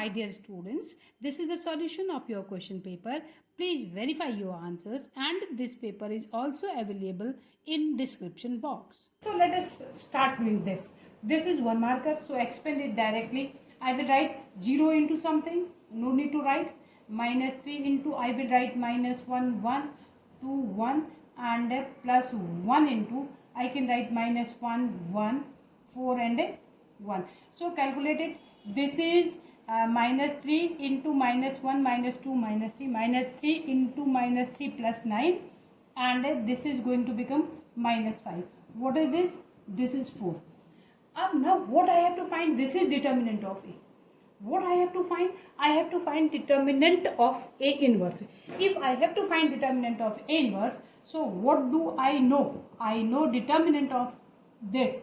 my dear students, this is the solution of your question paper. Please verify your answers, and this paper is also available in description box. So let us start doing this. This is one marker, so expand it directly. I will write 0 into something, no need to write. Minus 3 into, I will write minus 1, 1, 2, 1, and plus 1 into, I can write minus 1, 1, 4 and 1. So calculate it. This is minus 3 into minus 1 minus 2 minus 3, minus 3 into minus 3 plus 9, and this is going to become minus 5. What is this? This is 4. Now what I have to find? This is determinant of A. What I have to find? I have to find determinant of A inverse. If I have to find determinant of A inverse, so what do I know? I know determinant of this.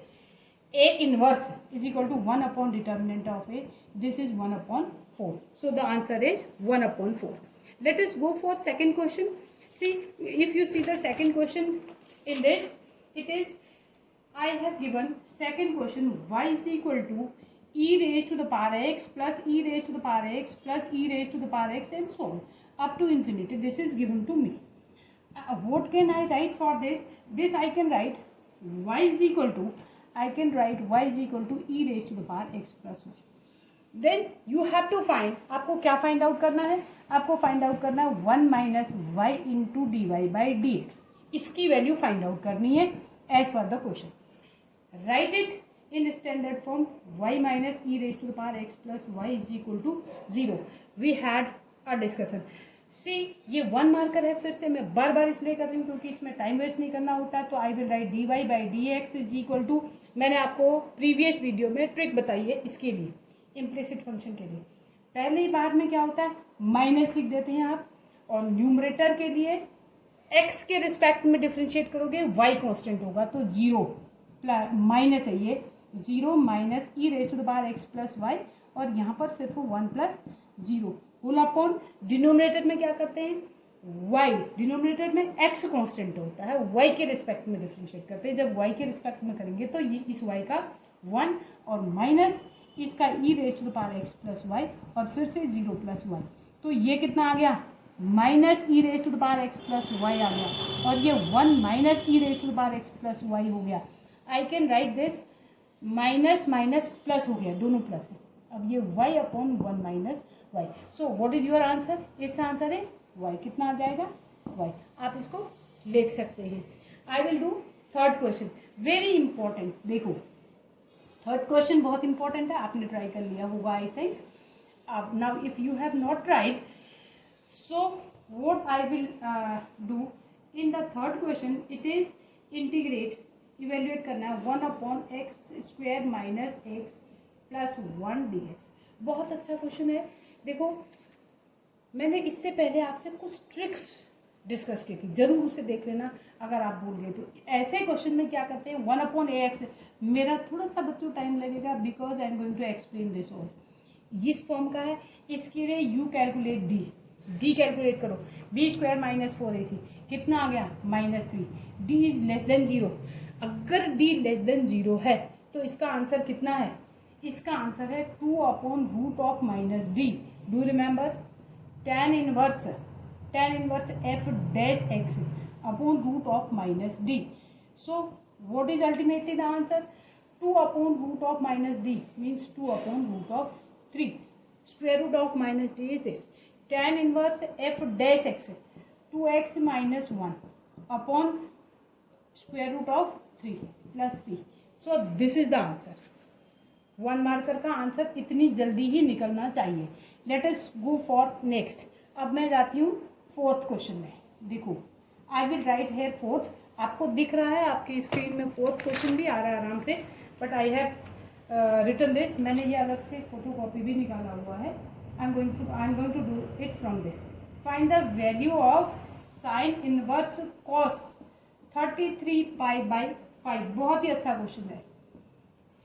A inverse is equal to 1 upon determinant of A. This is 1 upon 4. So the answer is 1 upon 4. Let us go for second question. See, if you see the second question in this, it is, I have given second question, y is equal to e raised to the power x plus e raised to the power x plus e raised to the power x and so on up to infinity. This is given to me. What can I write for this? This I can write y is equal to, I can write y is equal to e raised to the power x plus y. Then you have to find, आपको क्या find out करना है? आपको find out करना है 1 minus y into dy by dx. इसकी value find out करनी है as per the question. Write it in standard form. Y minus e raised to the power x plus y is equal to 0. We had a discussion. सी ये 1 marker है, फिर से मैं बार बार इसलिए कर रही हूँ क्योंकि इसमें टाइम वेस्ट नहीं करना होता है. तो I will write d y by d x is equal to, मैंने आपको प्रीवियस वीडियो में ट्रिक बताई है इसके लिए, इम्प्लिसिट फंक्शन के लिए. पहले ही बार में क्या होता है, माइनस लिख देते हैं आप, और न्यूमरेटर के लिए एक्स के रिस्पेक्ट में डिफ्रेंशिएट करोगे, वाई कॉन्स्टेंट होगा तो 0 माइनस है ये 0 minus e raise to the power x plus y, और यहाँ पर सिर्फ 1 प्लस 0 होल अपॉन डिनोमिनेटर में क्या करते हैं, y, डिनोमिनेटर में x कांस्टेंट होता है, y के रिस्पेक्ट में डिफरेंशिएट करते हैं. जब y के रिस्पेक्ट में करेंगे तो ये इस y का 1 और माइनस इसका e raise to the power x plus y और फिर से 0 प्लस 1. तो ये कितना आ गया, minus e raise to the power x plus Y आ गया, और ये 1 minus e raise to the power x plus Y हो गया. I can write this minus minus plus हो गया, दोनों प्लस है. अब ये y upon 1 minus y. So what is your answer? It's answer is y. कितना आ जाएगा, y. आप इसको लिख सकते हैं. आई will do third question, very important. देखो थर्ड क्वेश्चन बहुत इंपॉर्टेंट है, आपने ट्राई कर लिया होगा आई थिंक. अब now if you have not tried, so what I will do in the third question, it is integrate, evaluate करना है 1 upon x square minus x plus 1 D x. बहुत अच्छा क्वेश्चन है. देखो मैंने इससे पहले आपसे कुछ ट्रिक्स डिस्कस की थी, जरूर उसे देख लेना अगर आप भूल गए तो. ऐसे क्वेश्चन में क्या करते हैं, 1 अपॉन ए एक्स, मेरा थोड़ा सा बच्चों टाइम लगेगा because I am going to explain this all. इस फॉर्म का है, इसके लिए यू कैलकुलेट डी कैलकुलेट करो. बी स्क्वायर माइनस 4ac कितना आ गया, minus 3. D is less than 0. अगर डी लेस देन 0 है तो इसका आंसर कितना है, इसका आंसर है 2 upon root of minus D. Do remember, tan inverse f dash x upon root of minus D. So what is ultimately the answer, 2 upon root of minus D means 2 upon root of 3. Square root of minus D is this, tan inverse f dash x 2x minus 1 upon square root of 3 plus C. So this is the answer. 1 marker का answer इतनी जल्दी ही निकलना चाहिए. Let us go for next. अब मैं जाती हूँ फोर्थ क्वेश्चन में. देखो I will write here fourth. आपको दिख रहा है आपकी स्क्रीन में फोर्थ क्वेश्चन भी आ रहा है आराम से, but I have written this. मैंने ये अलग से फोटो कॉपी भी निकाला हुआ है. I am going to do it from this. Find the value of sine inverse cos 33 pi by 5. बहुत ही अच्छा क्वेश्चन है.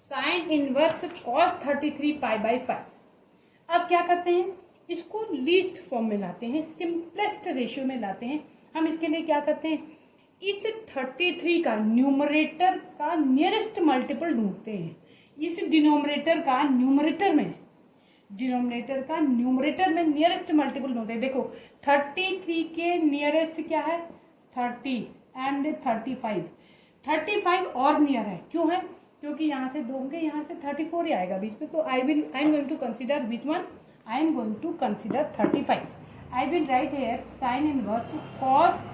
Sine inverse cos 33 pi by 5. अब क्या करते हैं, इसको लीस्ट फॉर्म में लाते हैं, सिंपलेस्ट रेशियो में लाते हैं. हम इसके लिए क्या करते हैं, इस 33 का न्यूमरेटर का नियरेस्ट मल्टीपल ढूंढते हैं. इस डिनोमिनेटर का न्यूमरेटर में डिनोमिनेटर का न्यूमरेटर में नियरेस्ट मल्टीपल ढूंढते हैं। देखो 33 के नियरेस्ट क्या है 30 एंड 35, 35 और नियर है, क्यों है, क्योंकि यहाँ से 2 होंगे, यहाँ से 34 ही आएगा बीच में, तो I am going to consider which one, I am going to consider 35। I will write here sine inverse cos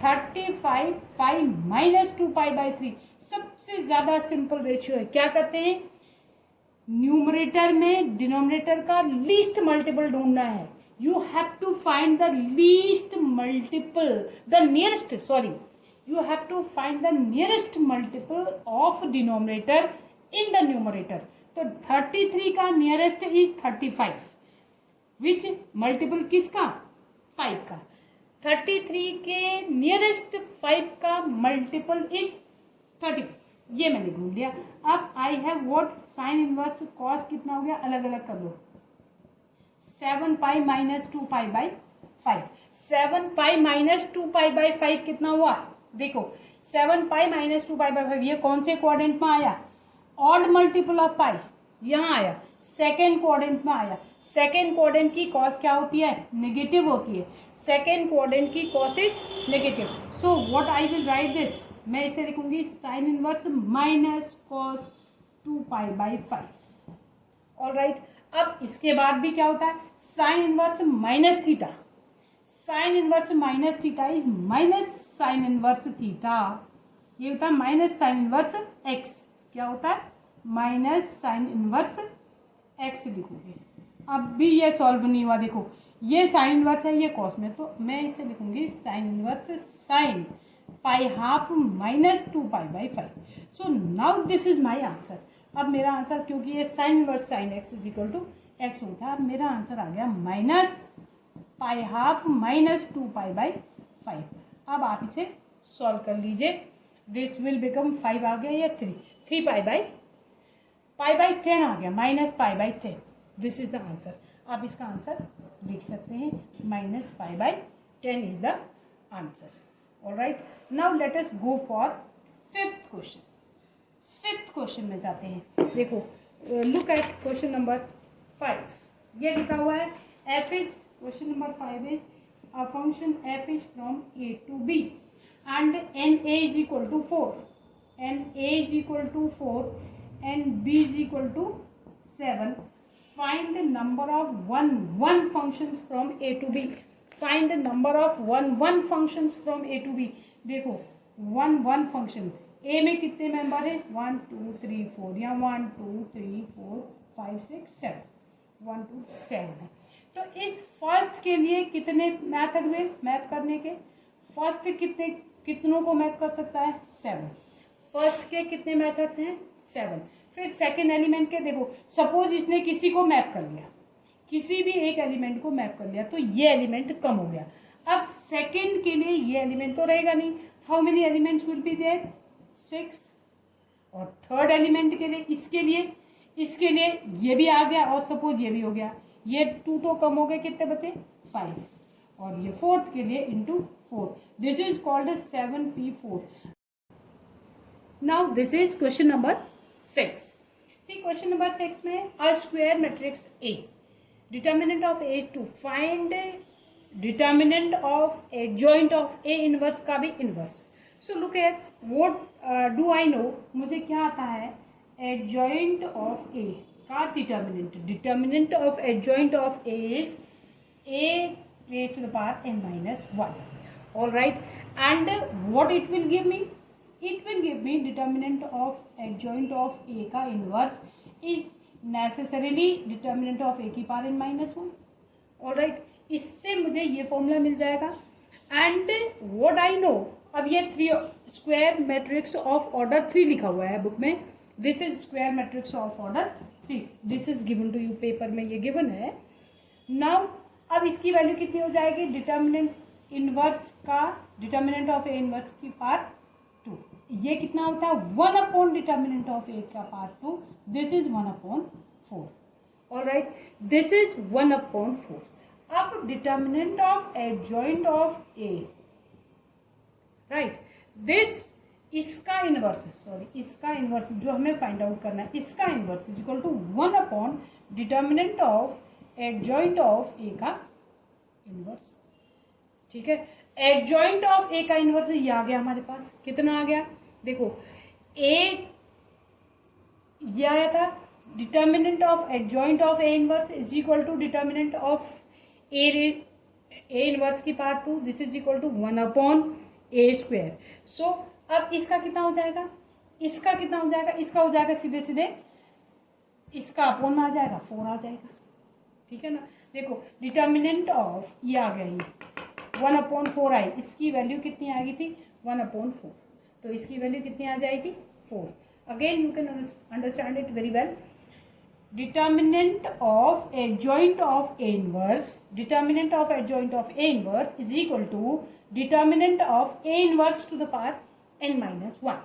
35 pi minus 2 pi by 3। सबसे ज्यादा सिंपल रेशियो है, क्या करते हैं, न्यूमरेटर में डिनोमिनेटर का लीस्ट मल्टीपल ढूंढना है। You have to find the least multiple, the nearest, sorry, you have to find the nearest multiple of denominator in the numerator। तो 33 का nearest is 35, which multiple किसका, 5 का। 33 के nearest 5 का multiple is 35, ये मैंने ढूंढ लिया। अब I have what, sin inverse cos कितना हो गया, अलग अलग कर दो, 7 पाई minus 2 pi by 5। 7 pi minus 2 pi by 5 कितना हुआ, देखो 7 पाई माइनस 2 पाई बाई 5, ये कौन से क्वाड्रेंट में आया, ऑड मल्टीपल ऑफ पाई, यहाँ आया, सेकेंड क्वाड्रेंट में आया। सेकेंड क्वाड्रेंट की कॉस क्या होती है, नेगेटिव होती है, सेकेंड क्वाड्रेंट की cos is negative. So what I will right this, मैं इसे लिखूंगी sine inverse minus cos 2 pi by 5। All right, अब इसके बाद भी क्या होता है, sine inverse minus theta, sine inverse minus theta is minus sine inverse theta, ये होता है माइनस साइन इनवर्स एक्स, क्या होता है, माइनस साइन इनवर्स एक्स लिखूंगी। अब भी ये सॉल्व नहीं हुआ, देखो ये साइन इनवर्स है, ये कॉस में, तो मैं इसे लिखूंगी sine inverse sine pi half minus 2 pi by 5। So now this is my answer. अब मेरा आंसर, क्योंकि ये sine inverse sine x is equal to x होता है, अब मेरा आंसर आ गया minus pi half minus 2 pi by 5। अब आप इसे सॉल्व कर लीजिए, दिस विल बिकम 5 आ गया या 3 पाई बाई 10 आ गया, minus pi by 10, this is the answer. आप इसका आंसर लिख सकते हैं, minus pi by 10 is the answer. All right, now let us go for fifth question. Fifth question में जाते हैं। देखो लुक एट क्वेश्चन नंबर 5, ये लिखा हुआ है f is, question number 5 is a function f is from a to b and n a is equal to 4, n a is equal to 4 and b is equal to 7। find the number of one functions from a to b, find the number of one functions from a to b। देखो one function a में कितने member है, 1 2 3 4, या 1 2 3 4 5 6 7, 1 2 7 है। तो इस first के लिए कितने मैथड हुए मैप करने के, फर्स्ट कितनों को मैप कर सकता है, 7। फर्स्ट के कितने मेथड्स हैं, 7। फिर सेकंड एलिमेंट के, देखो सपोज इसने किसी को मैप कर लिया, किसी भी एक एलिमेंट को मैप कर लिया, तो ये एलिमेंट कम हो गया। अब सेकंड के लिए ये एलिमेंट तो रहेगा नहीं, how many elements will be there, 6। और थर्ड एलिमेंट के लिए, इसके लिए ये भी आ गया, और सपोज ये भी हो गया, ये 2 तो कम हो गए, कितने बचे, 5। और ये फोर्थ के लिए into 4, this is called 7p4। Now this is question number 6। See question number 6 में a square matrix A, determinant of A is 2, find determinant of adjoint of A inverse का भी inverse. So look at what do I know, मुझे क्या आता है, adjoint of A का determinant of adjoint of A is A raised to the power n minus 1। all right, and what it will give me, it will give me determinant of adjoint of A का inverse is necessarily determinant of A की power n minus 1। all right, इससे मुझे ये formula मिल जाएगा। and what I know, अब ये 3 square matrix of order 3 लिखा हुआ है बुक में, this is square matrix of order 3, this is given to you, paper में ये गिवन है। नाउ अब इसकी वैल्यू कितनी हो जाएगी, डिटर्मिनेंट इनवर्स का, डिटर्मिनेंट ऑफ ए इनवर्स की पावर 2, ये कितना होता है, 1 अपॉन डिटर्मिनेंट ऑफ ए का power 2, this is 1 upon 4। All right, this is 1 upon 4। अब determinant of adjoint of A, right, this इसका इन्वर्स, सॉरी इसका इन्वर्स जो हमें फाइंड आउट करना है, इसका inverse is equal to 1 upon determinant of adjoint of ए का इन्वर्स। ठीक है, एडजॉइंट ऑफ ए का इन्वर्स ये आ गया हमारे पास, कितना आ गया देखो, ए ये आया था, determinant of adjoint of A inverse is equal to determinant of A inverse की part 2, this is equal to 1 upon A square. So अब इसका कितना हो जाएगा, इसका कितना हो जाएगा, इसका हो जाएगा सीधे सीधे इसका अपॉन में आ जाएगा 4 आ जाएगा। ठीक है ना, देखो डिटर्मिनेंट ऑफ ये आ गया, ये 1 अपॉन 4 आई, इसकी वैल्यू कितनी आ गई थी 1 अपॉन 4, तो इसकी वैल्यू कितनी आ जाएगी 4। Again you can understand it very well. Determinant of adjoint of A inverse, determinant of adjoint of A inverse is equal to determinant of A inverse to the power n-1।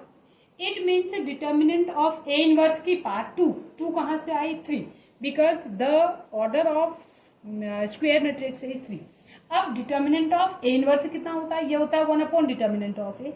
It means determinant of A inverse की part 2 कहाँ से आई 3, because the order of square matrix is 3। अब determinant of A inverse कितना होता है, ये होता है 1 upon determinant of A,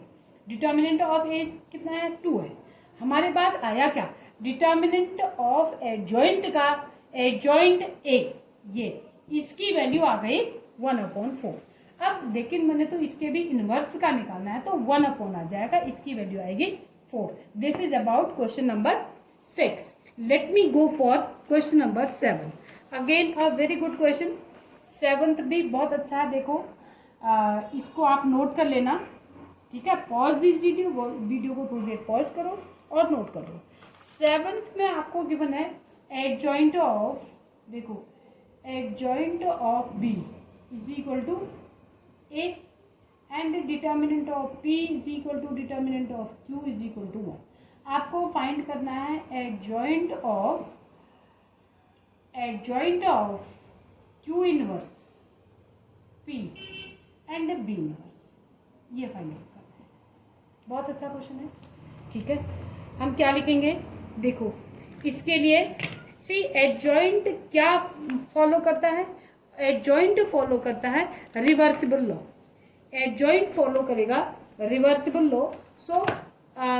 determinant of A कितना है 2 है। हमारे पास आया क्या, डिटर्मिनेंट ऑफ एडजॉइंट का एडजॉइंट ए, ये इसकी वैल्यू आ गई 1 अपॉन 4। अब लेकिन मैंने तो इसके भी इनवर्स का निकालना है, तो 1 अपॉन आ जाएगा, इसकी वैल्यू आएगी 4। This is about question number 6। Let me go for question number 7। Again a very good question, 7th भी बहुत अच्छा है। देखो इसको आप नोट कर लेना, ठीक है। पॉज दिस वीडियो को थोड़ी देर पॉज करो और नोट कर लो। 7th में आपको गिवन है एडजॉइंट ऑफ, देखो adjoint of B is equal to A and determinant of P is equal to determinant of Q is equal to 1। आपको फाइंड करना है adjoint of Q inverse P and B inverse, ये find out करना है। बहुत अच्छा question है, ठीक है। हम क्या लिखेंगे, देखो इसके लिए सी एडजॉइंट क्या फॉलो करता है, एडजॉइंट फॉलो करता है रिवर्सिबल लॉ, एडजॉइंट फॉलो करेगा reversible law. So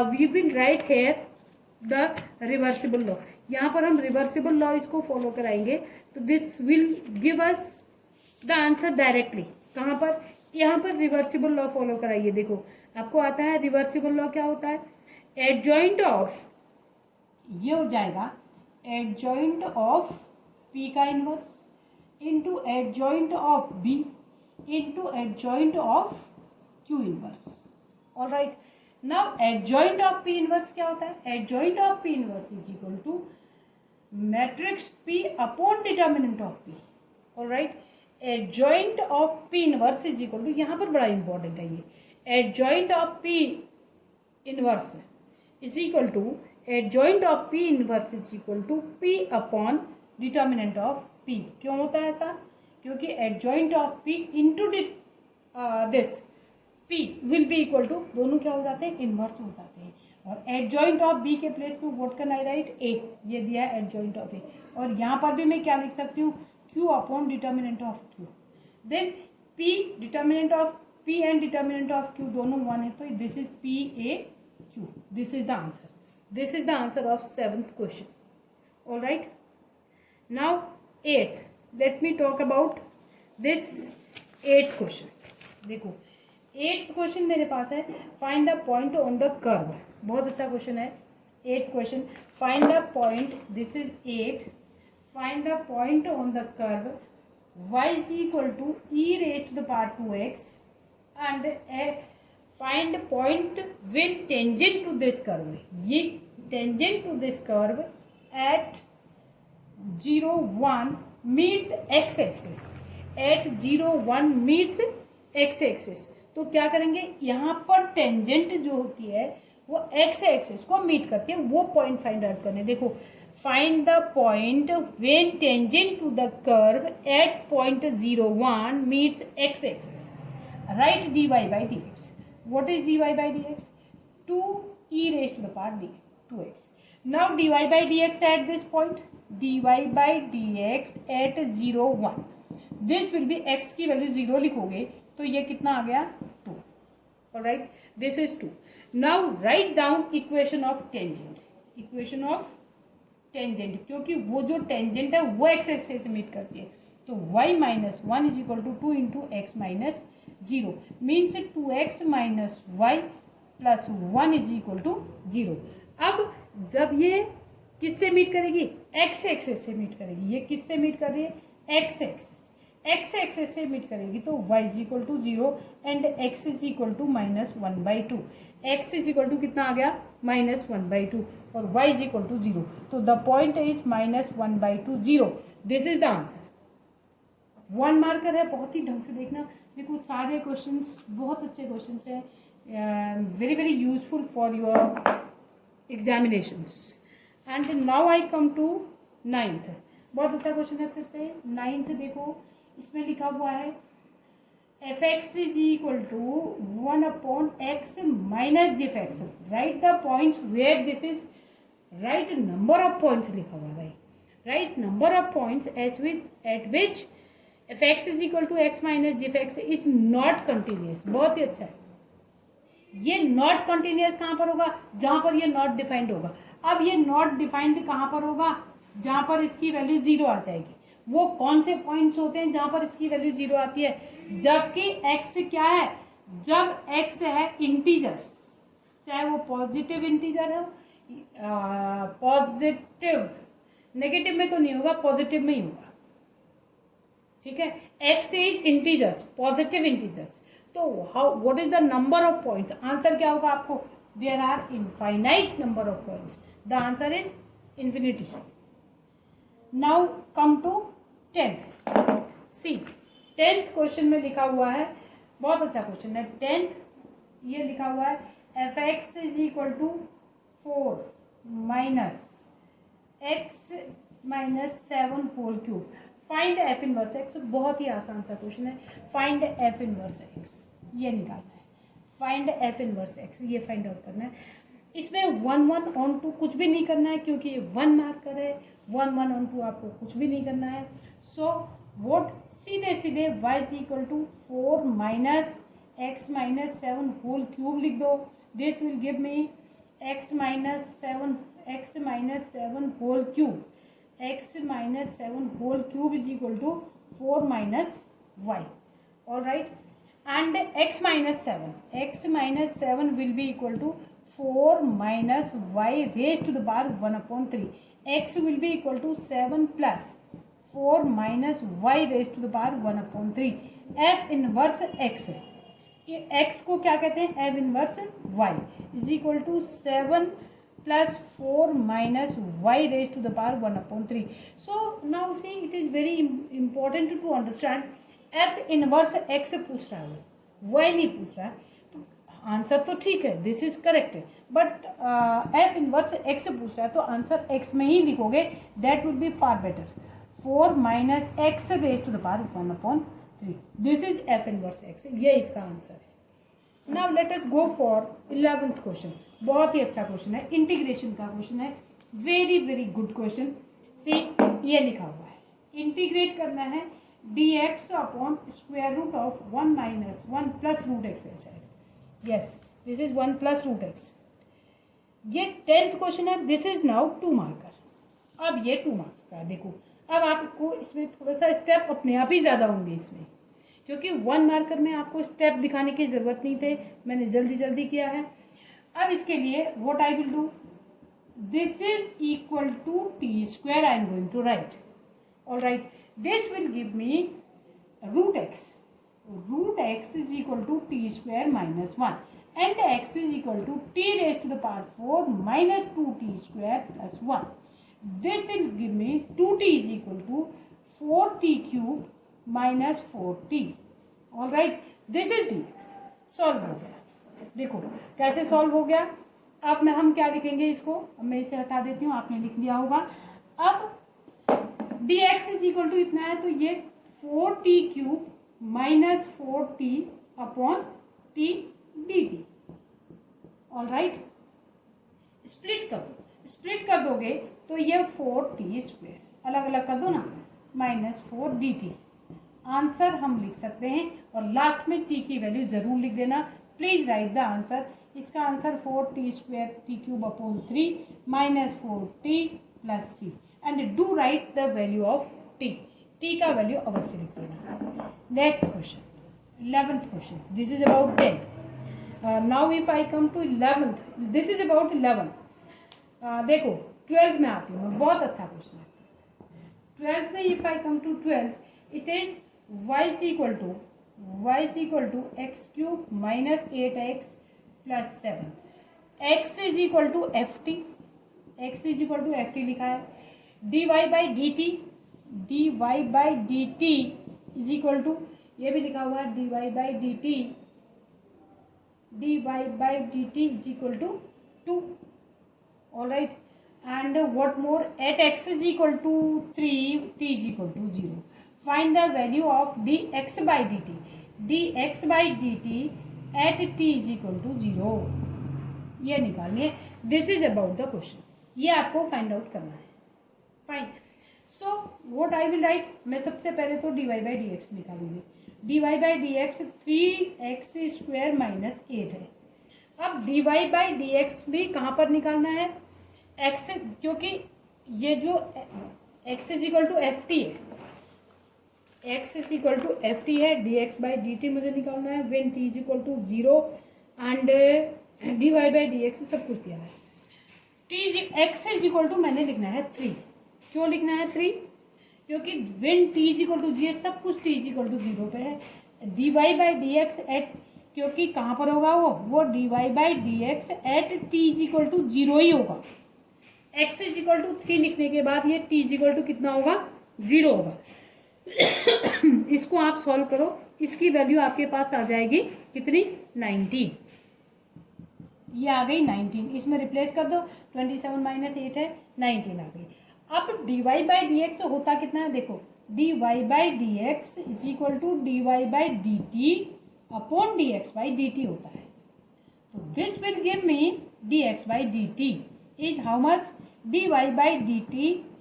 we will write here the reversible law, यहाँ पर हम रिवर्सिबल लॉ इसको फॉलो कराएंगे, तो this will give us the answer directly. कहाँ पर, यहाँ पर रिवर्सिबल लॉ फॉलो कराइए। देखो आपको आता है रिवर्सिबल लॉ क्या होता है, एडजॉइंट ऑफ, ये हो जाएगा एडजॉइंट ऑफ पी का inverse into adjoint of B into adjoint of Q inverse. Alright, now adjoint of P inverse क्या होता है, adjoint of P inverse is equal to matrix P upon determinant of P. Alright, adjoint of P inverse is equal to, यहाँ पर बड़ा important है ये, adjoint of P inverse is equal to adjoint of P inverse is equal to P upon determinant of P. क्यों होता है ऐसा, क्योंकि adjoint of P into this P will be equal to, दोनों क्या हो जाते हैं, इनवर्स हो जाते हैं। और एडजॉइंट ऑफ बी के प्लेस पे व्हाट कैन आई राइट, ए, ये दिया है एडजॉइंट ऑफ ए, और यहाँ पर भी मैं क्या लिख सकती हूँ, Q upon determinant of Q. Then P determinant of P and determinant of Q दोनों 1 है, तो this is P A Q, this is the answer, this is the answer of 7th question. Alright, now 8th, let me talk about this 8th question. देखो 8th question मेरे पास है, find the point on the curve. बहुत अच्छा question है 8th question, find the point, this is 8, find the point on the curve y is equal to e raised to the power 2x and find point when tangent to this curve। ये tangent to this curve at 0 1 meets x axis, at 0 1 meets x axis। तो क्या करेंगे, यहाँ पर tangent जो होती है वो x एक्सिस को मीट करती है, वो पॉइंट फाइंड आउट करने। देखो find the point when tangent to the curve at point 0 1 meets x axis, right dy by dx। What is dy by dx, 2e raised to the power 2x। now dy by dx at this point, dy by dx at 0 1, this will be x की value 0 लिखोगे तो ये कितना आ गया 2। Alright, this is 2। Now write down equation of tangent, equation of tangent, क्योंकि वो जो टेंजेंट है वो एक्स एक्सिस से मीट करती है। तो y minus one is equal to 2 into x minus zero, means 2x minus y plus 1 is equal to zero. अब जब ये किससे मीट करेगी, एक्स एक्सिस से मीट करेगी। ये किससे मीट कर रही है, एक्स एक्सिस, एक्स एक्सिस से मीट करेगी तो y is equal to zero and x is equal to minus one by two. X is equal to कितना आ गया, माइनस वन बाई टू, और y is equal to zero. तो the point is minus one by two zero. This is the answer. One marker है, बहुत ही ढंग से देखना। देखो सारे क्वेश्चंस बहुत अच्छे क्वेश्चंस हैं, very very useful for your examinations. And now I come to ninth. बहुत अच्छा क्वेश्चन है फिर से। नाइन्थ देखो, इसमें लिखा हुआ है f x is equal to one upon x minus g f x. Write the points where this is write number of points लिखा हुआ है भाई, write number of points at which f x is equal to x minus g f x is not continuous. बहुत ही अच्छा है। ये not continuous कहाँ पर होगा, जहां पर ये नॉट डिफाइंड होगा। अब ये नॉट डिफाइंड कहाँ पर होगा, जहां पर इसकी वैल्यू जीरो आ जाएगी। वो कौन से पॉइंट्स होते हैं जहां पर इसकी वैल्यू जीरो आती है, जबकि एक्स क्या है, जब एक्स है इंटीजर्स, चाहे वो पॉजिटिव इंटीजर हो, पॉजिटिव, नेगेटिव में तो नहीं होगा, पॉजिटिव में ही होगा, ठीक है। X is integers, positive integers. तो how, what is the number of points, answer क्या होगा आपको, there are infinite number of points, the answer is infinity. Now come to tenth. See tenth question में लिखा हुआ है, बहुत अच्छा क्वेश्चन है। टेंथ ये लिखा हुआ है f x is equal to 4 minus x minus 7 whole cube. Find f inverse x. बहुत ही आसान सा क्वेश्चन है। फाइंड एफ इनवर्स एक्स, ये निकालना है। फाइंड एफ इनवर्स एक्स, ये फाइंड आउट करना है। इसमें 1 1 ऑन 2 कुछ भी नहीं करना है, क्योंकि ये 1 मार्कर है। 1 1 ऑन 2 आपको कुछ भी नहीं करना है। सो वोट सीधे सीधे y is equal to 4 minus x minus 7 whole cube लिख दो। This will give me x minus 7 whole cube, x minus 7 whole cube is equal to 4 minus y. All right, and x minus 7 will be equal to 4 minus y raise to the power 1/3। x will be equal to 7 plus 4 minus y raised to the power 1/3। f inverse x, ये x को क्या कहते हैं, f inverse y is equal to 7 plus 4 minus y raised to the power 1/3। So now see, it is very important to understand f inverse x पूछ रहा है, y नहीं पूछ रहा है। तो आंसर तो ठीक है, this is correct, but f inverse x पूछ रहा है, तो आंसर एक्स में ही लिखोगे, that would be far better. 4 minus x raise to the power 1/3, this is f inverse x, ये इसका आंसर है। Now let us go for 11th question. बहुत ही अच्छा क्वेश्चन है, इंटीग्रेशन का क्वेश्चन है, very very good question. See ये लिखा हुआ है, इंटीग्रेट करना है dx upon square root of 1 minus 1 plus root x है शायद। Yes, this is 1 plus root x. ये 10th क्वेश्चन है, दिस इज नाउ 2 मार्कर। अब ये 2 मार्क्स का है। देखो अब आपको इसमें थोड़ा सा स्टेप अपने आप ही ज़्यादा होंगे इसमें, क्योंकि 1 मार्कर में आपको स्टेप दिखाने की ज़रूरत नहीं थे, मैंने जल्दी जल्दी किया है। अब इसके लिए what I will do, this is equal to t square I am going to write. All right, this will give me root x. root x is equal to t square minus 1 and x is equal to t raised to the power 4 minus 2t square plus 1. This will give me 2t is equal to 4t cube minus 4t. All right, this is dx. Solve हो गया। देखो कैसे solve हो गया। अब मैं हम क्या लिखेंगे इसको, अब मैं इसे हटा देती हूँ, आपने लिख लिया होगा। अब dx is equal to इतना है, तो ये 4t cube minus 4t upon t dt। All right, split कर दो, स्प्लिट कर दोगे तो ये 4t स्क्वायर अलग अलग कर दो ना, माइनस 4 dt। आंसर हम लिख सकते हैं, और लास्ट में t की वैल्यू जरूर लिख देना। प्लीज राइट द आंसर इसका answer 4t² t³ minus 4t plus C and do write the value of t का वैल्यू अवश्य लिख देना। Next question, 11th question, this is about 10th। Now if I come to 11th, this is about 11th। देखो 12th में आती हूँ मैं, बहुत अच्छा क्वेश्चन है 12th में। If I come to 12th, it is y is equal to x³ minus 8x plus 7, x is equal to ft, x is equal to ft लिखा है, dy by dt is equal to, ये भी लिखा हुआ है dy by dt is equal to 2, all right, and what more, at x is equal to 3 t is equal to 0, find the value of dx by dt at t is equal to 0, ये निकालनी है। This is about the question, ये आपको find out करना है। Fine, so what I will right, मैं सबसे पहले तो dy by dx निकालूंगी। dy by dx 3x² minus 8 है। अब dy by dx भी कहाँ पर निकालना है, x, क्योंकि ये जो x is equal to f t है, x is equal to f t है, dx by dt मुझे निकालना है when t is equal to 0 and dy by dx सब कुछ दिया है। x इज इक्वल टू मैंने लिखना है 3, क्यों लिखना है 3, क्योंकि when t is equal to 0 सब कुछ t इज इक्वल टू 0 पे है। dy by dx एट, क्योंकि कहाँ पर होगा वो dy by dx at t is equal to 0 ही होगा। x इज इक्वल टू 3 लिखने के बाद ये t इज इक्वल टू कितना होगा, 0 होगा। इसको आप सॉल्व करो, इसकी वैल्यू आपके पास आ जाएगी कितनी, 19, ये आ गई 19, इसमें रिप्लेस कर दो, 27 माइनस 8 है, 19 आ गई। अब dy by dx होता कितना है, देखो dy by dx is equal to dy by dt upon dx by dt होता है। तो this will give me dx by dt is how much, dy by dt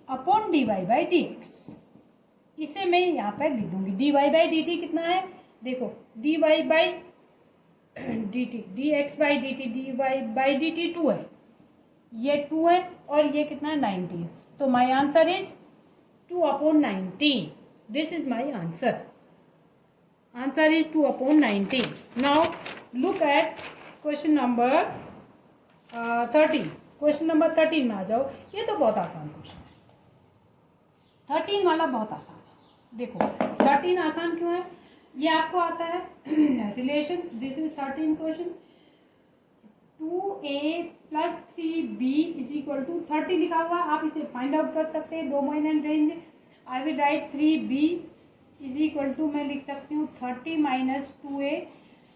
upon dy by dx। इसे मैं यहाँ पर लिख दूंगी, dy by dt कितना है, देखो dy by dt dx by dt dy by dt 2 है, ये 2 है और ये कितना है 19, तो my answer is 2 upon 19, this is my answer, answer is 2 upon 19। Now look at question number 13, question number 13 में आ जाओ। ये तो बहुत आसान क्वेश्चन है, 13 वाला बहुत आसान है। देखो 13 आसान क्यों है, ये आपको आता है relation, this is 13 question, 2a plus 3b is equal to 30 लिखा हुआ, आप इसे फाइंड आउट कर सकते हैं, domain and range. I will write 3b is equal to, मैं लिख सकती हूँ 30 minus 2a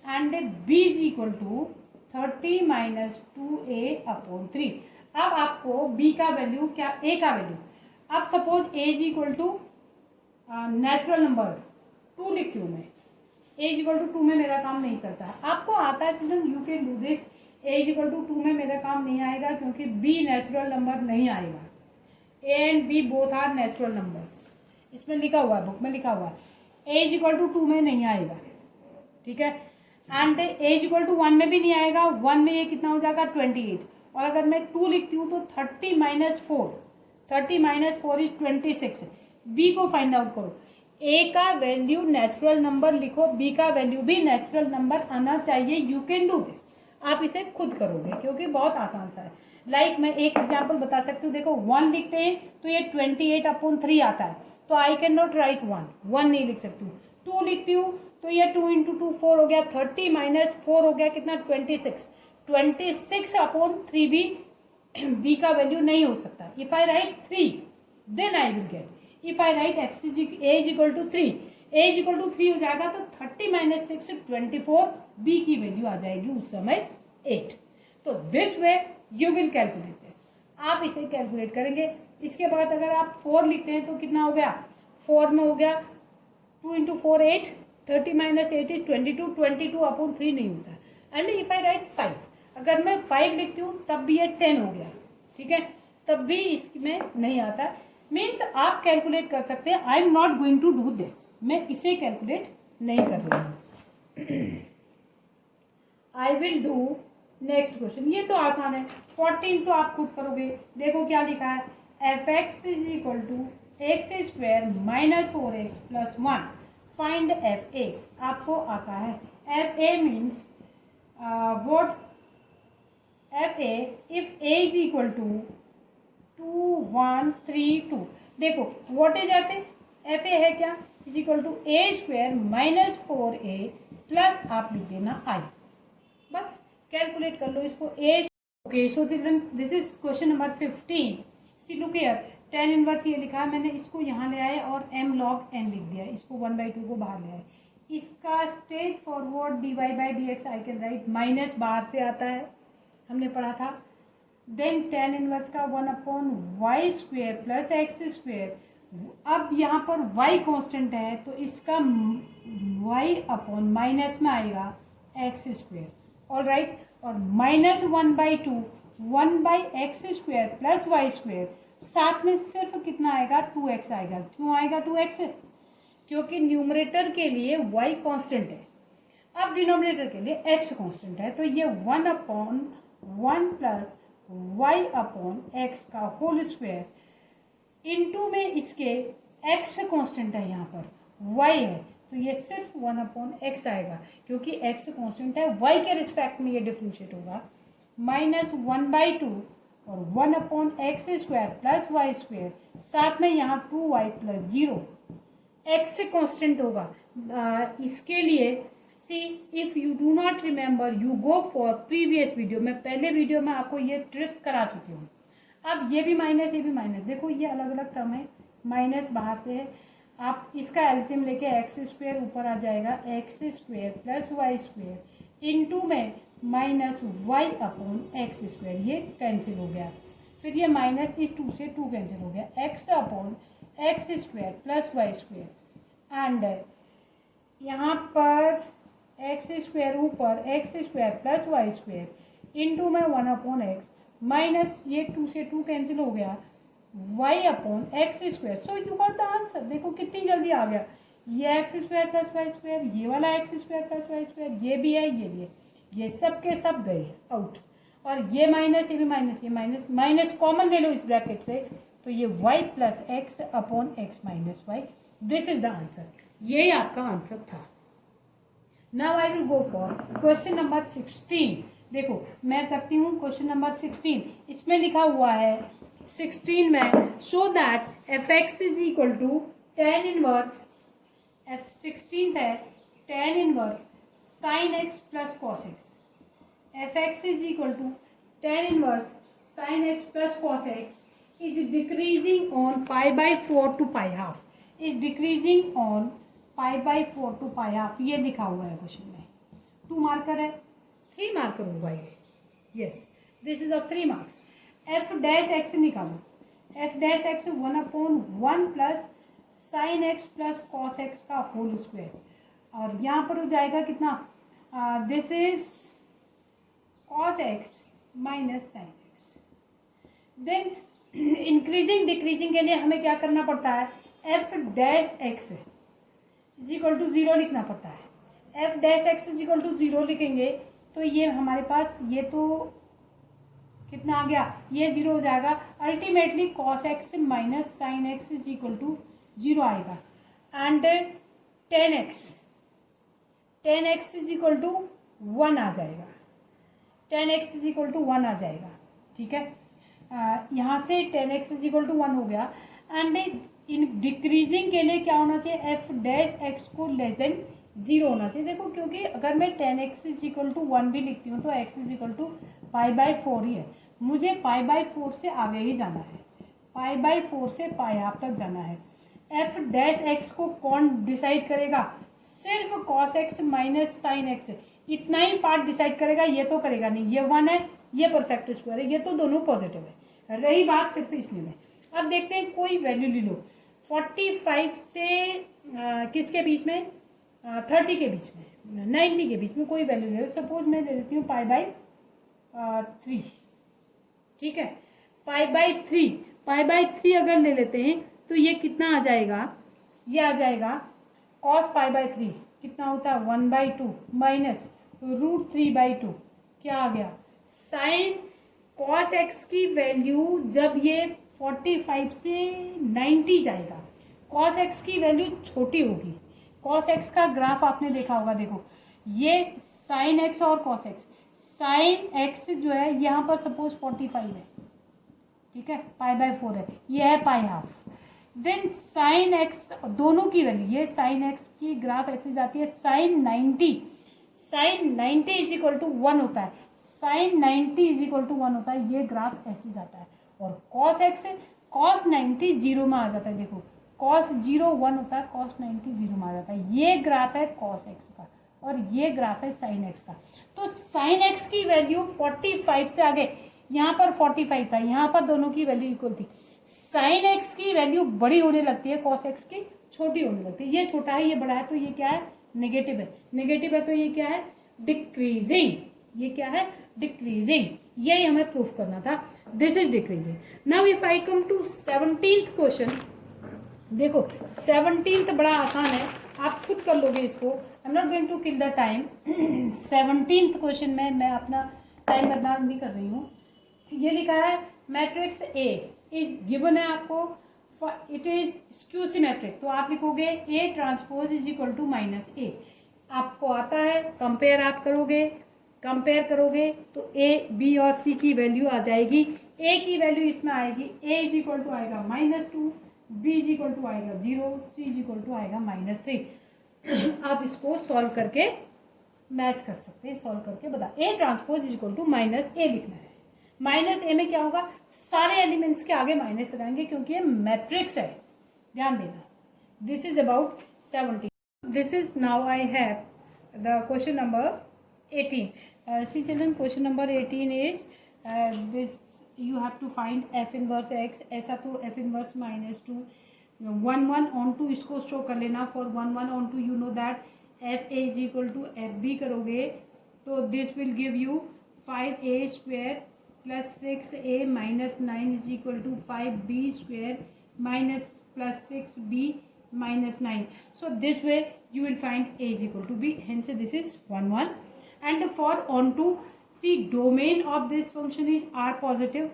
and b is equal to 30 minus 2a upon 3। अब आपको b का वैल्यू, क्या a का वैल्यू, अब suppose a is equal to natural number 2 लिखती हूँ मैं, a इज इक्वल टू 2 में मेरा काम नहीं चलता है, आपको आता है children, you can do this. a is equal to 2 में मेरा काम नहीं आएगा क्योंकि b नेचुरल नंबर नहीं आएगा, a and b both are natural numbers, इसमें लिखा हुआ है, बुक में लिखा हुआ है। a इज इक्वल टू 2 में नहीं आएगा, ठीक है, and a is equal to 1 में भी नहीं आएगा, 1 में ये कितना हो जाएगा 28, और अगर मैं 2 लिखती हूँ तो 30 माइनस 4, 30 माइनस 4 इज 26। b को फाइंड आउट करो, a का वैल्यू नेचुरल नंबर लिखो, b का वैल्यू भी नेचुरल नंबर आना चाहिए, यू कैन डू दिस, आप इसे खुद करोगे क्योंकि बहुत आसान सा है। लाइक मैं एक एग्जांपल बता सकती हूँ, देखो 1 लिखते हैं तो ये 28 अपॉन 3 आता है, तो आई कैन नॉट राइट 1 नहीं लिख सकती हूँ। 2 लिखती हूँ तो ये 2 इंटू 2 4 हो गया, 30 माइनस 4 हो गया कितना 26 अपॉन 3 भी b का वैल्यू नहीं हो सकता। If I write 3 then I will get, if I write x is a is equal to 3, a is equal to 3 हो जाएगा तो 30 माइनस 6 24, b की वैल्यू आ जाएगी उस समय 8। तो this way you will calculate this, आप इसे कैलकुलेट करेंगे। इसके बाद अगर आप 4 लिखते हैं तो कितना हो गया, 4 में हो गया 2 इंटू 4 8, 30 माइनस 8 इज 22 अपॉन 3 नहीं होता है। एंड इफ आई राइट 5, अगर मैं 5 लिखती हूँ तब भी ये 10 हो गया, ठीक है, तब भी इसमें नहीं आता। मीन्स आप कैलकुलेट कर सकते हैं, I am not going to do this, मैं इसे कैलकुलेट नहीं कर रही हूँ। I will do next question, ये तो आसान है, 14 तो आप खुद करोगे। देखो क्या लिखा है, f x is equal to x square minus 4x plus 1, find f a. आपको आता है f a means what, f a if a is equal to 2 1 3 2। देखो what is f a, f a है क्या, is equal to a square minus 4a plus आप लिख देना आई, बस कैलकुलेट कर लो इसको ए। Okay so this is question number 15। C look here, tan inverse ये लिखा है मैंने, इसको यहाँ ले आए और m log n लिख दिया, इसको 1/2 को बाहर ले आए। इसका straight forward dy by d x I can write, minus बाहर से आता है, हमने पढ़ा था। देन टेन इनवर्स का 1/y square plus x square. अब यहाँ पर y कांस्टेंट है तो इसका y अपॉन माइनस में आएगा एक्स स्क्वेयर, ऑल राइट। और minus 1/2 1/x square plus y square, साथ में सिर्फ कितना आएगा 2x आएगा। क्यों आएगा 2x, क्योंकि न्यूमरेटर के लिए y कांस्टेंट है, अब डिनोमिनेटर के लिए x कांस्टेंट है, तो ये 1/1 प्लस y अपॉन एक्स का होल स्क्वायर इनटू में इसके x कांस्टेंट है, यहाँ पर y है तो ये सिर्फ 1/x आएगा, क्योंकि x कांस्टेंट है, y के रिस्पेक्ट में ये डिफ्रेंशिएट होगा। माइनस 1/2 और 1/x square plus y square, साथ में यहाँ 2y प्लस 0, x कांस्टेंट होगा। इसके लिए see if you do not remember you go for previous video, मैं पहले वीडियो में आपको ये ट्रिक करा चुकी हूँ। अब ये भी माइनस, ये भी माइनस, देखो ये अलग अलग टर्म है, माइनस बाहर से है, आप इसका एलसीएम लेके एक्स स्क्वायर ऊपर आ जाएगा, x square plus y square into में minus y upon x square, ये कैंसिल हो गया। फिर ये माइनस इस 2 से 2 कैंसिल हो गया, x upon x square plus y square and यहाँ पर एक्स स्क्वायर ऊपर x square plus y square into में 1/x माइनस ये 2 से 2 कैंसिल हो गया, y upon x square. So you got the answer, देखो कितनी जल्दी आ गया, ये x square plus y square, ये वाला x square plus y square, ये भी है, ये भी है, ये सब के सब गए आउट। और ये माइनस, ये भी माइनस, ये माइनस माइनस कॉमन ले लो इस ब्रैकेट से, तो ये y plus x upon x minus y, this is the answer, यही आपका आंसर था। Now I will go for question number 16। देखो मैं करती हूँ क्वेश्चन नंबर 16, इसमें लिखा हुआ है 16 में, show that f x is equal to tan inverse, f 16 है tan inverse sine x plus cos x, f x is equal to tan inverse sine x plus cos x is decreasing on π/4 to π/2, is decreasing on π/4 to π/2, ये लिखा हुआ है question में। 2 marker है, 3 marker होगा ये, yes this is of 3 marks. F dash x निकालो, f dash x 1/1 plus sine x plus cos x का होल स्क्वायर, और यहाँ पर हो जाएगा कितना, this is cos x minus sine x. Then increasing decreasing के लिए हमें क्या करना पड़ता है, f dash x is equal to 0 लिखना पड़ता है। F dash x is equal to 0 लिखेंगे तो ये हमारे पास, ये तो कितना आ गया, ये 0 हो जाएगा, ultimately cos x minus sine x is equal to 0 आएगा, and tan x is equal to 1 आ जाएगा, tan x is equal to 1 आ जाएगा, ठीक है। यहाँ से tan x is equal to 1 हो गया, एंड इन डिक्रीजिंग के लिए क्या होना चाहिए, एफ डैश एक्स को लेस देन 0 होना चाहिए। देखो क्योंकि अगर मैं tan x is equal to 1 भी लिखती हूँ तो एक्स इज इक्वल टू π/4 ही है, मुझे π/4 से आगे ही जाना है, π/4 से π/2 तक जाना है। एफ डैश एक्स को कौन डिसाइड करेगा, सिर्फ cos x minus sine x, इतना ही पार्ट डिसाइड करेगा, ये तो करेगा नहीं, ये 1 है, ये परफेक्ट स्क्वायर है, ये तो दोनों पॉजिटिव है, रही बात सिर्फ इसमें में। अब देखते हैं कोई वैल्यू ले लो, 45 से किसके बीच में, 30 के बीच में, 90 के बीच में कोई वैल्यू ले लो, सपोज मैं ले लेती हूँ π/3, ठीक है, π/3 अगर ले लेते हैं तो ये कितना आ जाएगा, ये आ जाएगा cos π/3 कितना होता है 1/2 माइनस √3/2, क्या आ गया साइन कॉस एक्स की वैल्यू जब ये 45 से 90 जाएगा, कॉस एक्स की वैल्यू छोटी होगी। कॉस एक्स का ग्राफ आपने देखा होगा, देखो ये साइन एक्स और कॉस एक्स। साइन एक्स जो है यहाँ पर सपोज 45 है, ठीक है, पाई/4 है, ये है पाई ½ देन साइन एक्स दोनों की वैल्यू, ये साइन एक्स की ग्राफ ऐसे जाती है, साइन 90 इज इक्वल टू 1 होता है, साइन 90 इज इक्वल टू 1 होता है, ये ग्राफ ऐसे जाता है। और कॉस एक्स, कॉस 90 जीरो में आ जाता है, देखो कॉस 0 1 होता है, कॉस 90 जीरो में आ जाता है। ये ग्राफ है कॉस एक्स का और ये ग्राफ है साइन एक्स का। तो साइन एक्स की वैल्यू 45 से आगे, यहाँ पर 45 था, यहाँ पर दोनों की वैल्यू इक्वल थी। साइन एक्स की वैल्यू बड़ी होने लगती है, कॉस एक्स की छोटी होने लगती है। ये छोटा है, ये बड़ा है, तो ये क्या है, नेगेटिव है। नेगेटिव है तो ये क्या है, डिक्रीजिंग। ये क्या है, डिक्रीजिंग। यही हमें प्रूफ करना था, this is decreasing. Now if I come to 17th question, देखो 17th बड़ा आसान है, आप खुद कर लोगे इसको। I am not going to kill the time. 17th question में मैं अपना टाइम बर्बाद नहीं कर रही हूँ। ये लिखा है मैट्रिक्स ए इज गिवन है आपको, इट इज स्क्यू सिमेट्रिक, तो आप लिखोगे A transpose is equal to -a। आपको आता है, कंपेयर आप करोगे, कंपेयर करोगे तो ए बी और सी की वैल्यू आ जाएगी। ए की वैल्यू इसमें आएगी, ए इज इक्वल टू आएगा -2, बी इज इक्वल टू आएगा 0, सी इज इक्वल टू आएगा -3। आप इसको सॉल्व करके मैच कर सकते हैं, सॉल्व करके बता। A transpose is equal to -a लिखना है। -a में क्या होगा, सारे एलिमेंट्स के आगे माइनस लगाएंगे क्योंकि ये मैट्रिक्स है, ध्यान देना। This is about 17। This is now I have the question number 18. See children, question number 18 is this you have to find f inverse x. ऐसा तो f inverse -2 1 1 on 2 इसको शो कर लेना। for 1 1 on 2 you know that f a is equal to f b करोगे तो this will give you 5a square plus 6a minus 9 is equal to 5b square minus plus 6b minus 9. So this way you will find a is equal to b, hence this is 1 1. And for onto, see domain of this function is r positive.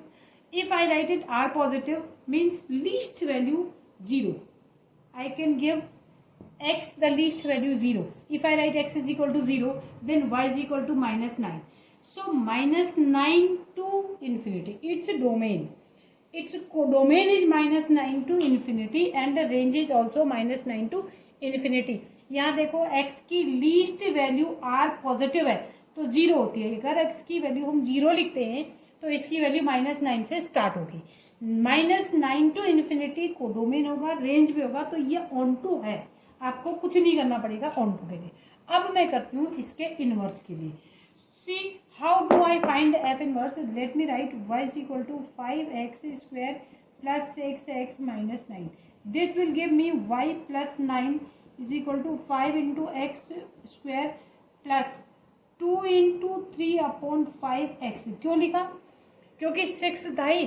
If I write it r positive means least value 0. I can give x the least value 0. If I write x is equal to 0, then y is equal to -9. So -9 to infinity, its domain. Its domain is -9 to infinity and the range is also -9 to infinity. यहाँ देखो x की least value r positive है तो 0 होती है। अगर x की value हम 0 लिखते हैं तो इसकी वैल्यू -9 से स्टार्ट होगी। -9 टू इन्फिनिटी को डोमेन होगा, रेंज भी होगा, तो ये ऑन टू है, आपको कुछ नहीं करना पड़ेगा ऑन टू के लिए। अब मैं करती हूँ इसके इनवर्स के लिए। See how do I find f inverse. Let me write y is equal to 5x square plus 6x minus 9। This will give me y plus 9 is equal to 5 into x square plus 2 into 3 upon 5x। क्यों लिखा, क्योंकि 6 दाई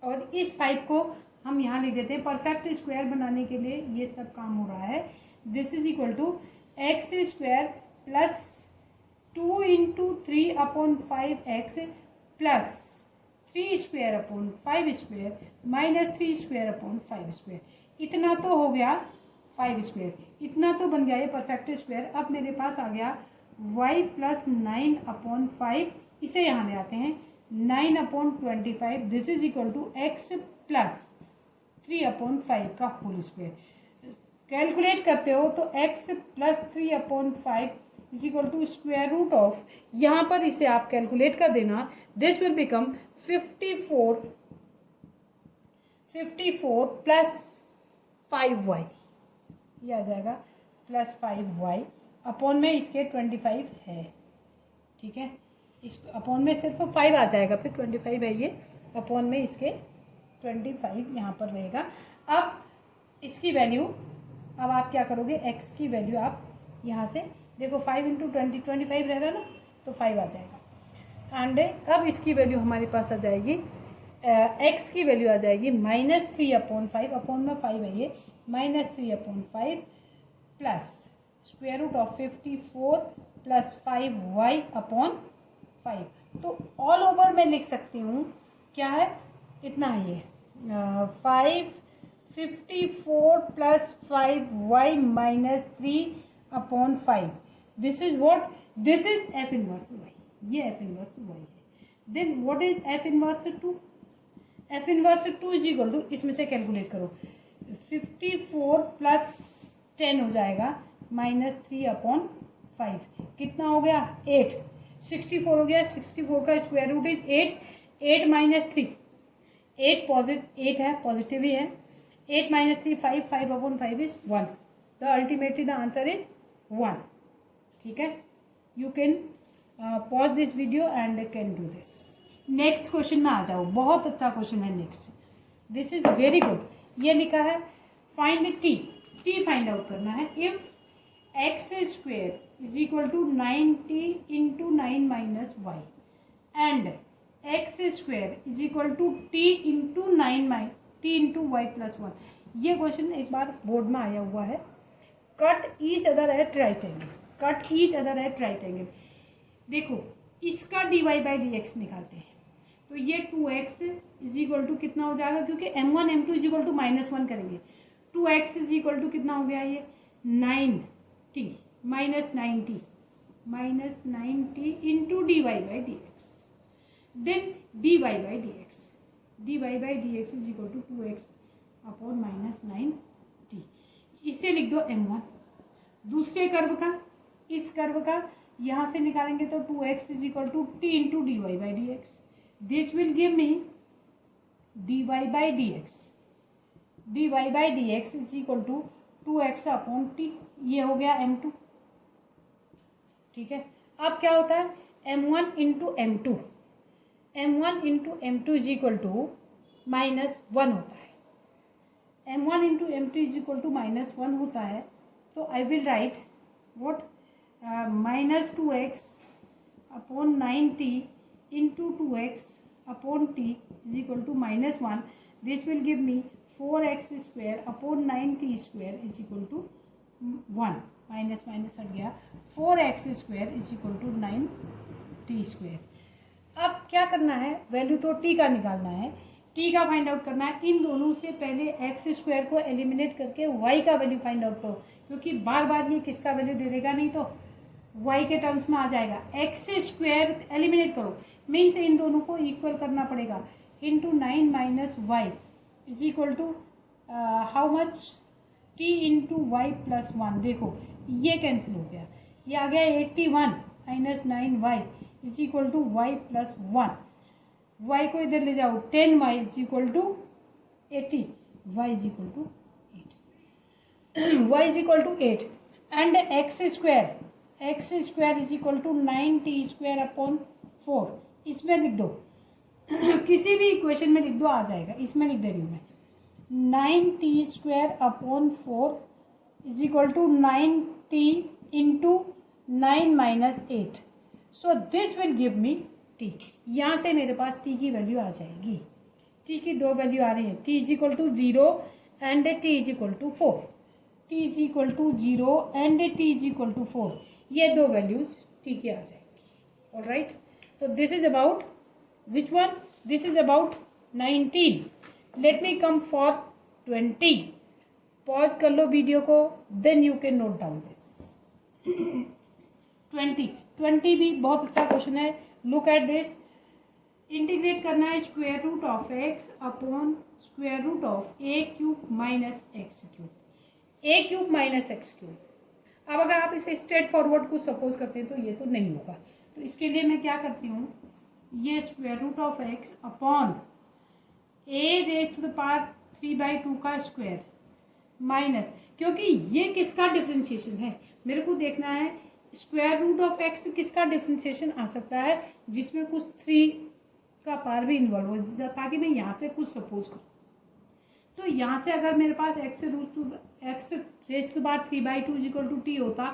और इस 5 को हम यहाँ लिख देते हैं परफेक्ट स्क्वायर बनाने के लिए, ये सब काम हो रहा है। This is equal to x square plus 2 into 3 upon 5x plus 3 square upon 5 square minus 3 square upon 5 square. इतना तो हो गया 5 स्क्वायर, इतना तो बन गया ये परफेक्ट स्क्वायर। अब मेरे पास आ गया y प्लस 9 अपॉन 5, इसे यहाँ ले आते हैं 9 upon 25। This is equal to x plus 3 upon 5 का होल स्क्वायर। कैलकुलेट करते हो तो x plus 3 upon 5 is equal to square root of, यहाँ पर इसे आप कैलकुलेट कर देना। This will become 54 plus 5y, ये आ जाएगा प्लस 5y अपॉन में इसके 25 है, ठीक है। इस अपॉन में सिर्फ 5 आ जाएगा, फिर 25 है ये, अपॉन में इसके 25 यहाँ पर रहेगा। अब इसकी वैल्यू, अब आप क्या करोगे, x की वैल्यू आप यहाँ से देखो 5 इंटू 25 रहेगा ना, तो 5 आ जाएगा। एंड अब इसकी वैल्यू हमारे पास आ जाएगी, x की वैल्यू आ जाएगी -3 अपॉन 5, अपॉन में 5 है ये, -3 upon 5 plus square root of 54 plus 5y upon 5। तो ऑल ओवर मैं लिख सकती हूँ क्या है, इतना ही है 554 plus 5y minus 3/5. This is what, this is f inverse y, ये एफ इनवर्स वाई है. Then what is f inverse 2? F inverse 2 is equal to, इसमें से कैलकुलेट करो, 54 प्लस 10 हो जाएगा माइनस 3/5. कितना हो गया 8. 64 हो गया, 64 का square root is 8. 8 minus 3, 8 positive 8 है, पॉजिटिव ही है. 8 minus 3 5, 5/5 is 1. The ultimately the answer is 1. ठीक है, you can pause this video and can do this. Next question में आ जाओ, बहुत अच्छा क्वेश्चन है next. This is very good. ये लिखा है find t. T find out करना है. If x square is equal to 90 into 9 minus y and x square is equal to t into 9 t into y plus 1. ये question एक बार board में आया हुआ है. Cut each other at right angle. Cut each other at right angle. देखो इसका d y by d x निकालते हैं. तो ये 2x इज इक्वल टू कितना हो जाएगा, क्योंकि m1 m2 is equal to -1 करेंगे. 2x इज इक्वल टू कितना हो गया, ये 9t minus 9t into d y by d x. Then d y by d x, d y by d x is equal to 2x upon minus 9t. इसे लिख दो m1. दूसरे curve का, इस कर्व का यहाँ से निकालेंगे तो 2x is equal to t into d y by d x. This will give me d y by d x. D y by d x is equal to 2x upon टी. ये हो गया m2. ठीक है, अब क्या होता है m1 into m2. m1 into m2 is equal to -1 होता है. m1 into m2 is equal to -1 होता है. तो I will write what, minus 2x upon 9t into 2x upon t is equal to -1. This will give me 4x square upon 9t square is equal to 1. Minus minus हट गया. 4x square is equal to 9t square. अब क्या करना है, value तो t का निकालना है, t का फाइंड आउट करना है. इन दोनों से पहले x स्क्वायर को एलिमिनेट करके y का वैल्यू फाइंड आउट करो, क्योंकि बार बार ये किसका वैल्यू दे देगा, नहीं तो y के टर्म्स में आ जाएगा. x स्क्वायर एलिमिनेट करो, मीन्स इन दोनों को इक्वल करना पड़ेगा. Into 9 minus y is equal to how much, t into y plus 1. देखो ये कैंसिल हो गया, ये आ गया 81 minus 9y is equal to y plus 1. y को इधर ले जाओ, 10y is equal to 80, y is equal to 8. y is equal to 8 and x square is equal to 9t square upon 4. इसमें लिख दो किसी भी इक्वेशन में लिख दो, आ जाएगा. इसमें लिख दे रही हूँ मैं, 9t square upon 4 is equal to 9t into 9 minus 8. So this will give me t. यहाँ से मेरे पास t की वैल्यू आ जाएगी. t की दो वैल्यू आ रही है, t is equal to 0 and t is equal to 4. t is equal to 0 and t is equal to 4. ये दो वैल्यूज t की आ जाएगी. ऑलराइट, तो this is about which one, this is about 19. Let me come for 20. Pause कर लो video को, then you can note down this. 20 भी बहुत अच्छा क्वेश्चन है. Look at this. इंटीग्रेट करना है square root of x upon square root of a cube minus x cube. a cube minus x cube. अब अगर आप इसे स्ट्रेट फॉरवर्ड को सपोज करते हैं तो ये तो नहीं होगा. तो इसके लिए मैं क्या करती हूँ, ये square root of x upon a raise to the power 3/2 का स्क्वायर माइनस, क्योंकि ये किसका डिफ्रेंशिएशन है, मेरे को देखना है स्क्वायर रूट ऑफ x किसका डिफ्रेंशिएशन आ सकता है जिसमें कुछ 3 का पावर भी इन्वॉल्व हो, ताकि मैं यहाँ से कुछ सपोज करूँ. तो यहाँ से अगर मेरे पास x raise to the power 3/2 is equal to t होता,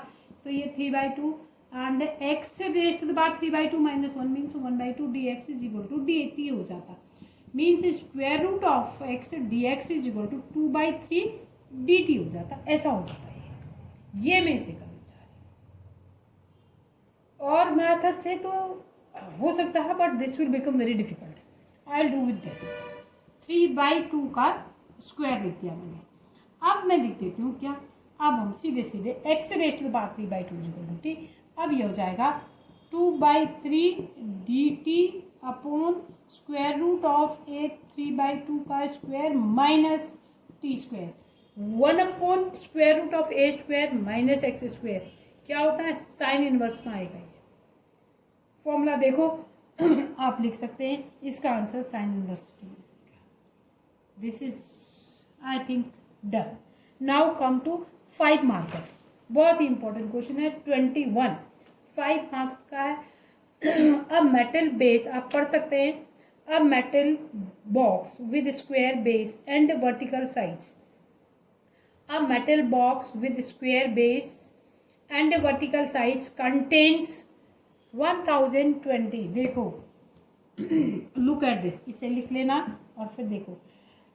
तो ये 3/2 and x raise to the power 3/2 minus 1 means 1/2 dx is equal to dt हो जाता. Means square root of x dx is equal to 2/3 dt हो जाता. ऐसा हो जाता है. ये मैं इसे करना चाह रही हूँ. और मैथड से तो हो सकता है, but this will become very difficult. I will do with this. 3/2 का स्क्वायर लिख दिया मैंने. अब मैं लिख देती हूँ क्या, अब हम सीधे सीधे x raised to the power 3/2 = t. अब ये हो जाएगा 2/3 dt upon square root of 3/2 का square minus t square 1 upon square root of a square minus x square. क्या होता है, साइन इनवर्स में आएगा. ये फॉर्मूला देखो आप लिख सकते हैं. इसका answer sine inverse t. This is I think done. Now come to 5 marker. बहुत ही इंपॉर्टेंट क्वेश्चन है. 21 5 मार्क्स का है. अब मेटल बेस आप पढ़ सकते हैं. अब metal box with square base and vertical sides. अब metal box with square base and vertical sides contains 1020. देखो लुक एट दिस. इसे लिख लेना और फिर देखो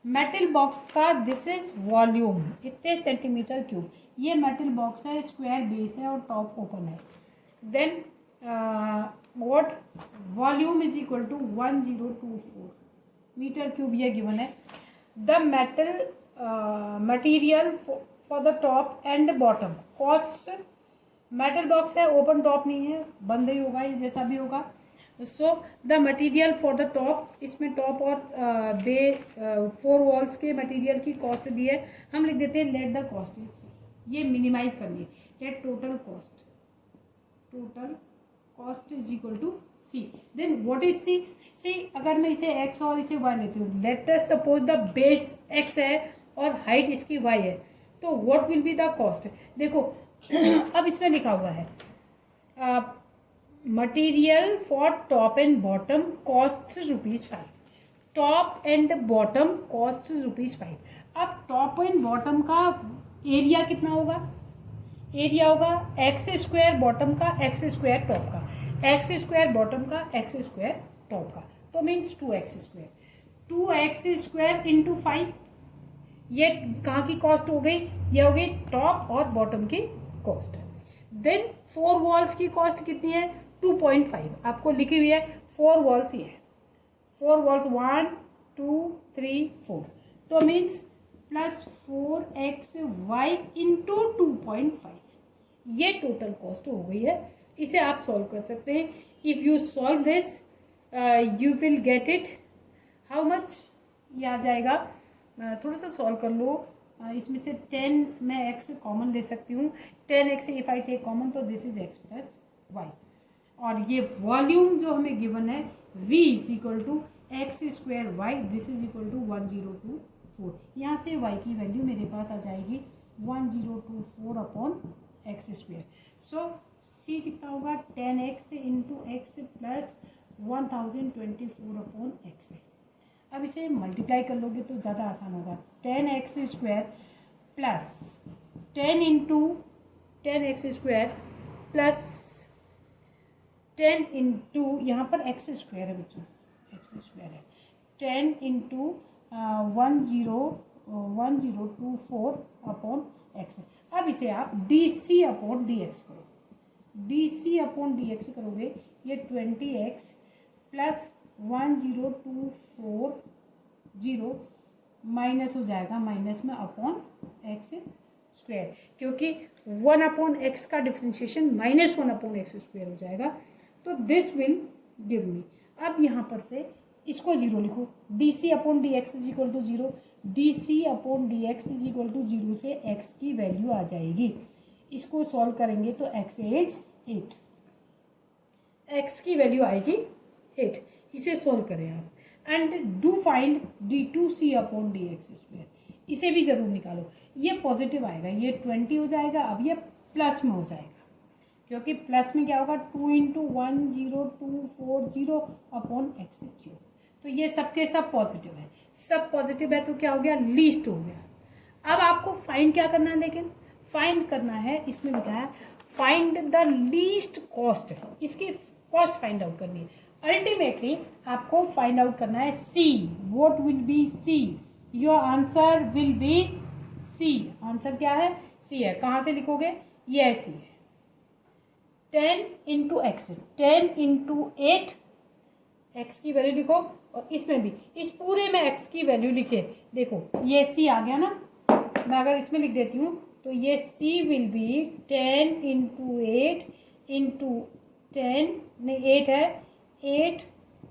मेटल बॉक्स का दिस इज वॉल्यूम इतने सेंटीमीटर क्यूब. ये मेटल बॉक्स है, स्क्वायर बेस है और टॉप ओपन है. Then what volume is equal to 1024 metre cube. ये गिवन है. The metal material for the top and bottom cost. Metal box है, open top नहीं है, बंद ही होगा, ये जैसा भी होगा. So the material for the top, इसमें टॉप और 4 वॉल्स के मटेरियल की कॉस्ट दी है. हम लिख देते हैं लेट द कॉस्ट इज. ये मिनिमाइज करनी है. Let total cost is equal to C. Then what is C. C अगर मैं इसे एक्स और इसे वाई लेती हूँ. Let us suppose the base x है और हाइट इसकी वाई है. तो what will be the cost. देखो अब इसमें लिखा हुआ है material for top and bottom cost ₹5. Top and bottom cost ₹5. अब टॉप एंड बॉटम का एरिया कितना होगा. एरिया होगा एक्स स्क्वायर बॉटम का एक्स स्क्वायर टॉप का एक्स स्क्वायर बॉटम का एक्स स्क्वायर टॉप का. तो means 2x square. 2x square into 5. ये कहाँ की कॉस्ट हो गई, ये हो गई टॉप और बॉटम की कॉस्ट. देन 4 वॉल्स की कॉस्ट कितनी है 2.5. आपको लिखी हुई है 4 वॉल्स. ये 4 वॉल्स 1 2 3 4. तो मीन्स प्लस 4xy इंटू 2.5. ये टोटल कॉस्ट हो गई है. इसे आप सॉल्व कर सकते हैं. If you solve this you will get it. How much ये आ जाएगा. थोड़ा सा सॉल्व कर लो. इसमें से 10 मैं x कॉमन ले सकती हूँ. 10x if I take common तो this is x plus y. और ये वॉल्यूम जो हमें गिवन है v is equal to x square y. This is equal to 1024. यहाँ से y की वैल्यू मेरे पास आ जाएगी 1024 अपॉन एक्स स्क्वायर. सो c कितना होगा 10x into x plus 1024 upon x. अब इसे मल्टीप्लाई कर लोगे तो ज़्यादा आसान होगा. 10x square plus 10 into 10x square plus 10 into यहाँ पर x स्क्वायर है बच्चों. x स्क्वायर है 10 इंटू 1024 अपॉन एक्स. अब इसे आप dc अपॉन dx करो. dc अपॉन dx करोगे ये 20x प्लस 1024 माइनस हो जाएगा. माइनस में अपॉन एक्स स्क्वायर, क्योंकि 1 अपॉन एक्स का डिफ्रेंशिएशन -1 अपॉन एक्स स्क्वायर हो जाएगा. तो दिस विल गिव मी. अब यहाँ पर से इसको 0 लिखो. dc upon dx is equal to 0. dc upon dx is equal to 0 से x की वैल्यू आ जाएगी. इसको सॉल्व करेंगे तो x इज 8. x की वैल्यू आएगी 8. इसे सोल्व करें आप. And do find d2c upon dx square. इसे भी जरूर निकालो. ये पॉजिटिव आएगा, ये 20 हो जाएगा. अब ये प्लस में हो जाएगा, क्योंकि प्लस में क्या होगा 2 इंटू 10240 अपॉन एक्स क्यूब. तो ये सबके सब पॉजिटिव है. सब पॉजिटिव है तो क्या हो गया, लीस्ट हो गया. अब आपको फाइंड क्या करना है, लेकिन फाइंड करना है, इसमें लिखा है फाइंड द लीस्ट कॉस्ट. इसकी कॉस्ट फाइंड आउट करनी है. अल्टीमेटली आपको फाइंड आउट करना है C. What will be C. Your answer will be C. Answer क्या है, सी है. कहाँ से लिखोगे, ये सी है. 10 इंटू एक्स, 10 इंटू 8, एक्स की वैल्यू लिखो, और इसमें भी इस पूरे में एक्स की वैल्यू लिखे। देखो ये सी आ गया ना, मैं अगर इसमें लिख देती हूँ तो ये सी विल बी 10 इंटू 8 इंटू 10, नहीं 8 है, 8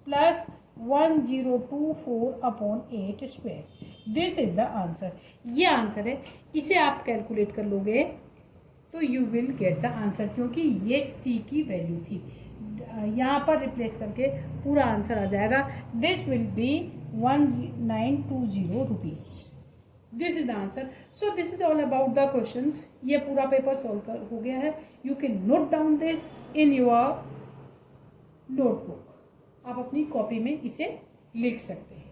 plus 1024 upon 8 square. This is the answer. ये आंसर है, इसे आप कैलकुलेट कर लोगे तो you will get the answer, क्योंकि ये सी की वैल्यू थी। यहाँ पर रिप्लेस करके पूरा आंसर आ जाएगा। This will be 1920 rupees. This is the answer. So this is all about the questions. ये पूरा पेपर सॉल्व हो गया है। You can note down this in your notebook. आप अपनी कॉपी में इसे लिख सकते हैं।